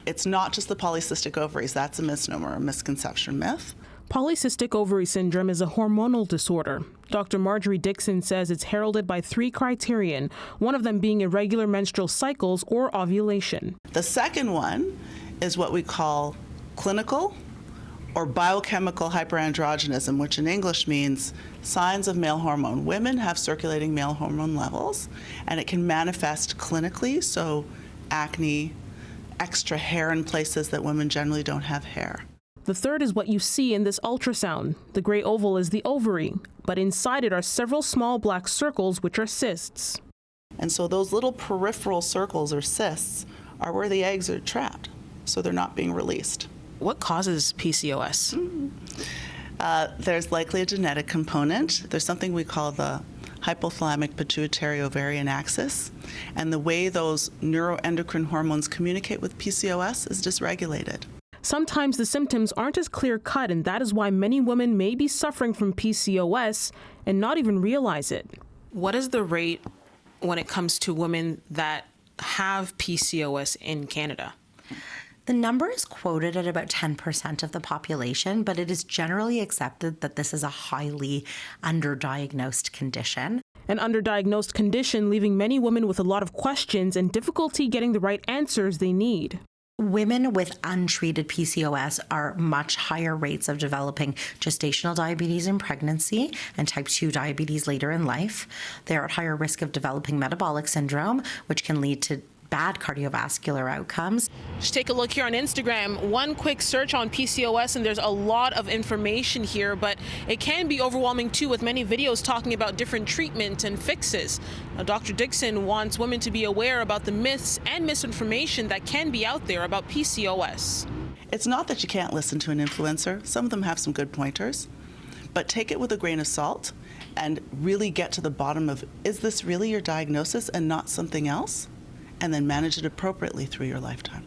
It's not just the polycystic ovaries. That's a misnomer, a misconception myth. Polycystic ovary syndrome is a hormonal disorder. Dr. Marjorie Dixon says it's heralded by 3 criterion, one of them being irregular menstrual cycles or ovulation. The second one is what we call clinical or biochemical hyperandrogenism, which in English means signs of male hormone. Women have circulating male hormone levels, and it can manifest clinically, so acne, extra hair in places that women generally don't have hair. The third is what you see in this ultrasound. The gray oval is the ovary, but inside it are several small black circles, which are cysts. And so those little peripheral circles or cysts are where the eggs are trapped, so they're not being released. What causes PCOS? There's likely a genetic component. There's something we call the hypothalamic pituitary ovarian axis, and the way those neuroendocrine hormones communicate with PCOS is dysregulated. Sometimes the symptoms aren't as clear-cut, and that is why many women may be suffering from PCOS and not even realize it. What is the rate when it comes to women that have PCOS in Canada? The number is quoted at about 10% of the population, but it is generally accepted that this is a highly underdiagnosed condition. An underdiagnosed condition leaving many women with a lot of questions and difficulty getting the right answers they need. Women with untreated PCOS are much higher rates of developing gestational diabetes in pregnancy and type 2 diabetes later in life. They're at higher risk of developing metabolic syndrome, which can lead to bad cardiovascular outcomes. Just take a look here on Instagram. One quick search on PCOS and there's a lot of information here, but it can be overwhelming too, with many videos talking about different treatment and fixes. Now, Dr. Dixon wants women to be aware about the myths and misinformation that can be out there about PCOS. It's not that you can't listen to an influencer. Some of them have some good pointers, but take it with a grain of salt and really get to the bottom of, is this really your diagnosis and not something else? And then manage it appropriately through your lifetime.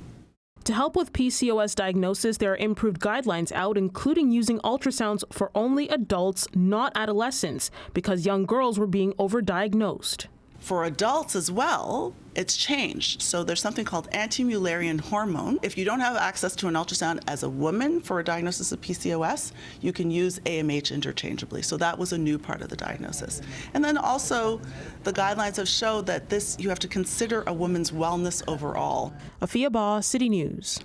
To help with PCOS diagnosis, there are improved guidelines out, including using ultrasounds for only adults, not adolescents, because young girls were being overdiagnosed. For adults as well, it's changed. So there's something called anti-mullerian hormone. If you don't have access to an ultrasound as a woman for a diagnosis of PCOS, you can use AMH interchangeably. So that was a new part of the diagnosis. And then also, the guidelines have showed that you have to consider a woman's wellness overall. Afua Baah, City News.